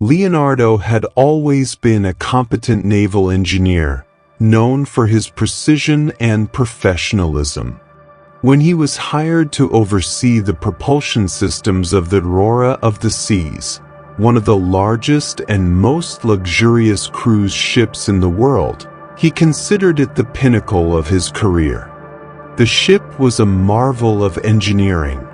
Leonardo had always been a competent naval engineer, known for his precision and professionalism. When he was hired to oversee the propulsion systems of the Aurora of the Seas, one of the largest and most luxurious cruise ships in the world, he considered it the pinnacle of his career. The ship was a marvel of engineering: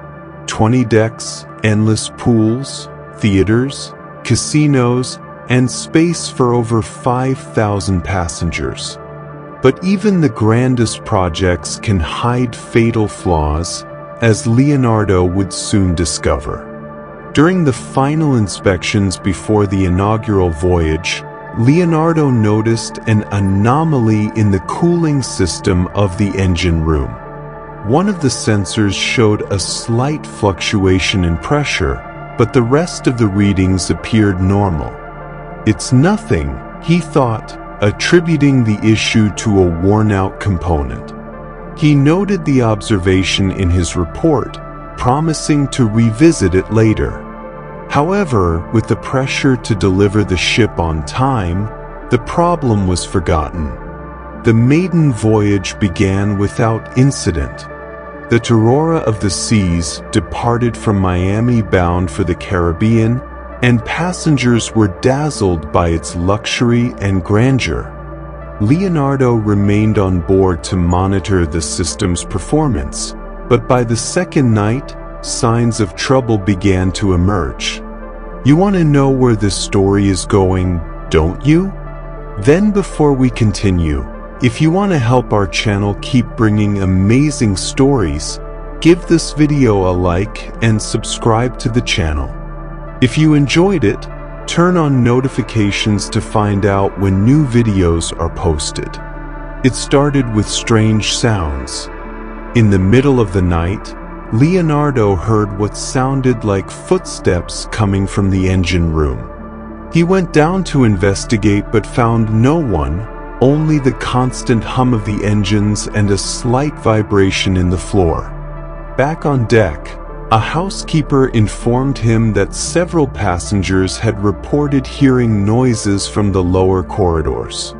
20 decks, endless pools, theaters, casinos, and space for over 5,000 passengers. But even the grandest projects can hide fatal flaws, as Leonardo would soon discover. During the final inspections before the inaugural voyage, Leonardo noticed an anomaly in the cooling system of the engine room. One of the sensors showed a slight fluctuation in pressure, but the rest of the readings appeared normal. "It's nothing," he thought, attributing the issue to a worn-out component. He noted the observation in his report, promising to revisit it later. However, with the pressure to deliver the ship on time, the problem was forgotten. The maiden voyage began without incident. The Aurora of the Seas departed from Miami bound for the Caribbean, and passengers were dazzled by its luxury and grandeur. Leonardo remained on board to monitor the system's performance, but by the second night, signs of trouble began to emerge. You want to know where this story is going, don't you? Then before we continue, if you want to help our channel keep bringing amazing stories, give this video a like and subscribe to the channel. If you enjoyed it, turn on notifications to find out when new videos are posted. It started with strange sounds. In the middle of the night, Leonardo heard what sounded like footsteps coming from the engine room. He went down to investigate but found no one, only the constant hum of the engines and a slight vibration in the floor. Back on deck, a housekeeper informed him that several passengers had reported hearing noises from the lower corridors.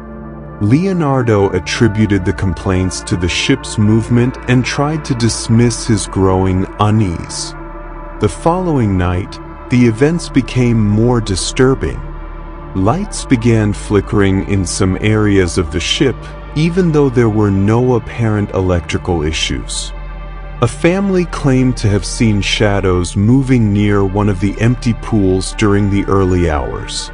Leonardo attributed the complaints to the ship's movement and tried to dismiss his growing unease. The following night, the events became more disturbing. Lights began flickering in some areas of the ship, even though there were no apparent electrical issues. A family claimed to have seen shadows moving near one of the empty pools during the early hours.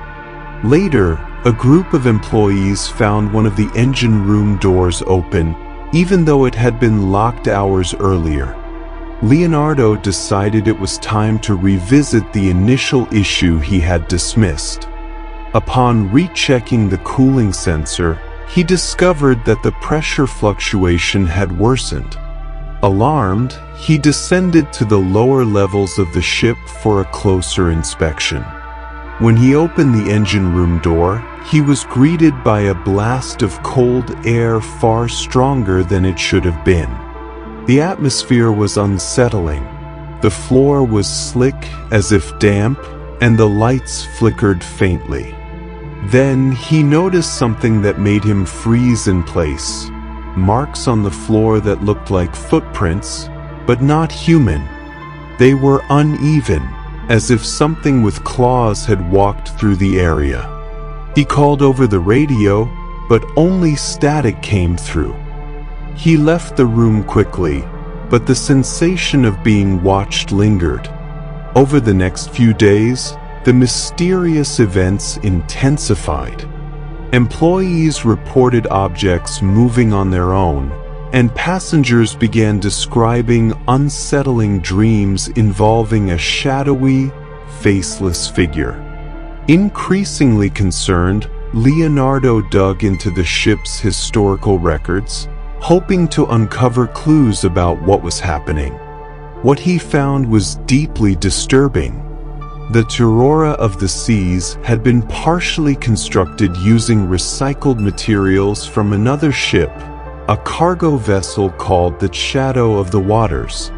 Later, a group of employees found one of the engine room doors open, even though it had been locked hours earlier. Leonardo decided it was time to revisit the initial issue he had dismissed. Upon rechecking the cooling sensor, he discovered that the pressure fluctuation had worsened. Alarmed, he descended to the lower levels of the ship for a closer inspection. When he opened the engine room door, he was greeted by a blast of cold air far stronger than it should have been. The atmosphere was unsettling. The floor was slick as if damp, and the lights flickered faintly. Then he noticed something that made him freeze in place. Marks on the floor that looked like footprints, but not human. They were uneven, as if something with claws had walked through the area. He called over the radio, but only static came through. He left the room quickly, but the sensation of being watched lingered. Over the next few days, the mysterious events intensified. Employees reported objects moving on their own, and passengers began describing unsettling dreams involving a shadowy, faceless figure. Increasingly concerned, Leonardo dug into the ship's historical records, hoping to uncover clues about what was happening. What he found was deeply disturbing. The Aurora of the Seas had been partially constructed using recycled materials from another ship, a cargo vessel called the Shadow of the Waters.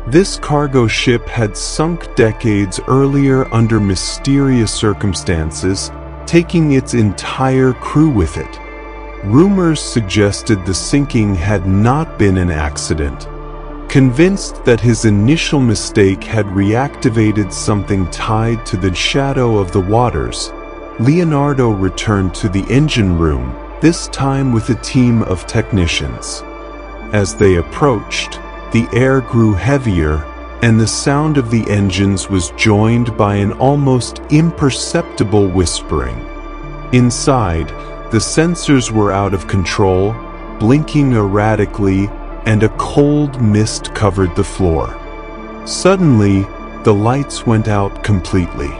This cargo ship had sunk decades earlier under mysterious circumstances, taking its entire crew with it. Rumors suggested the sinking had not been an accident. Convinced that his initial mistake had reactivated something tied to the shadow of the waters, Leonardo returned to the engine room, this time with a team of technicians. As they approached, the air grew heavier, and the sound of the engines was joined by an almost imperceptible whispering. Inside, the sensors were out of control, blinking erratically, and a cold mist covered the floor. Suddenly, the lights went out completely.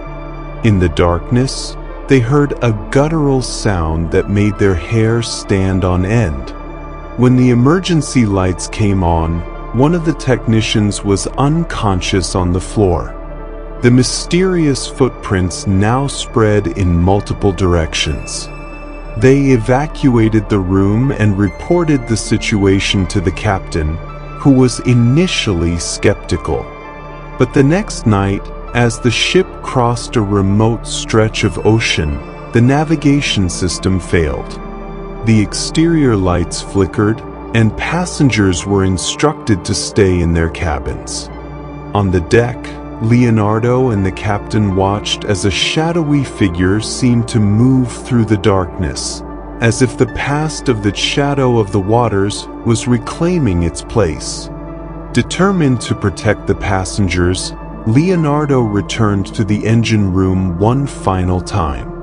In the darkness, they heard a guttural sound that made their hair stand on end. When the emergency lights came on, one of the technicians was unconscious on the floor. The mysterious footprints now spread in multiple directions. They evacuated the room and reported the situation to the captain, who was initially skeptical. But the next night, as the ship crossed a remote stretch of ocean, the navigation system failed. The exterior lights flickered, and passengers were instructed to stay in their cabins. On the deck, Leonardo and the captain watched as a shadowy figure seemed to move through the darkness, as if the past of the shadow of the waters was reclaiming its place. Determined to protect the passengers, Leonardo returned to the engine room one final time.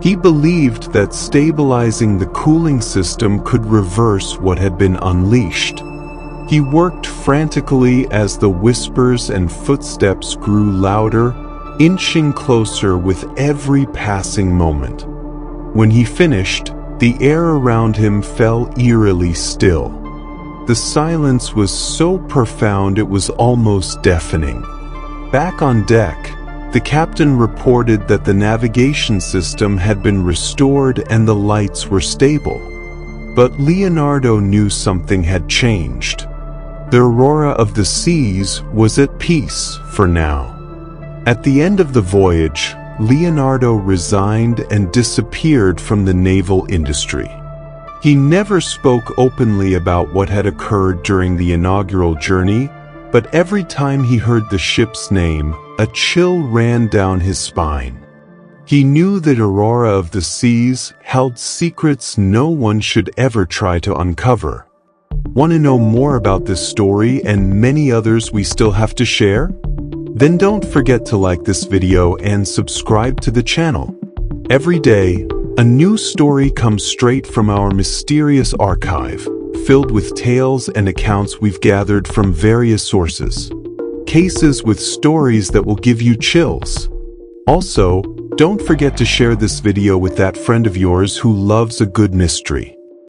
He believed that stabilizing the cooling system could reverse what had been unleashed. He worked frantically as the whispers and footsteps grew louder, inching closer with every passing moment. When he finished, the air around him fell eerily still. The silence was so profound it was almost deafening. Back on deck, the captain reported that the navigation system had been restored and the lights were stable. But Leonardo knew something had changed. The Aurora of the Seas was at peace for now. At the end of the voyage, Leonardo resigned and disappeared from the naval industry. He never spoke openly about what had occurred during the inaugural journey, but every time he heard the ship's name, a chill ran down his spine. He knew that Aurora of the Seas held secrets no one should ever try to uncover. Want to know more about this story and many others we still have to share? Then don't forget to like this video and subscribe to the channel. Every day, a new story comes straight from our mysterious archive, filled with tales and accounts we've gathered from various sources. Cases with stories that will give you chills. Also, don't forget to share this video with that friend of yours who loves a good mystery.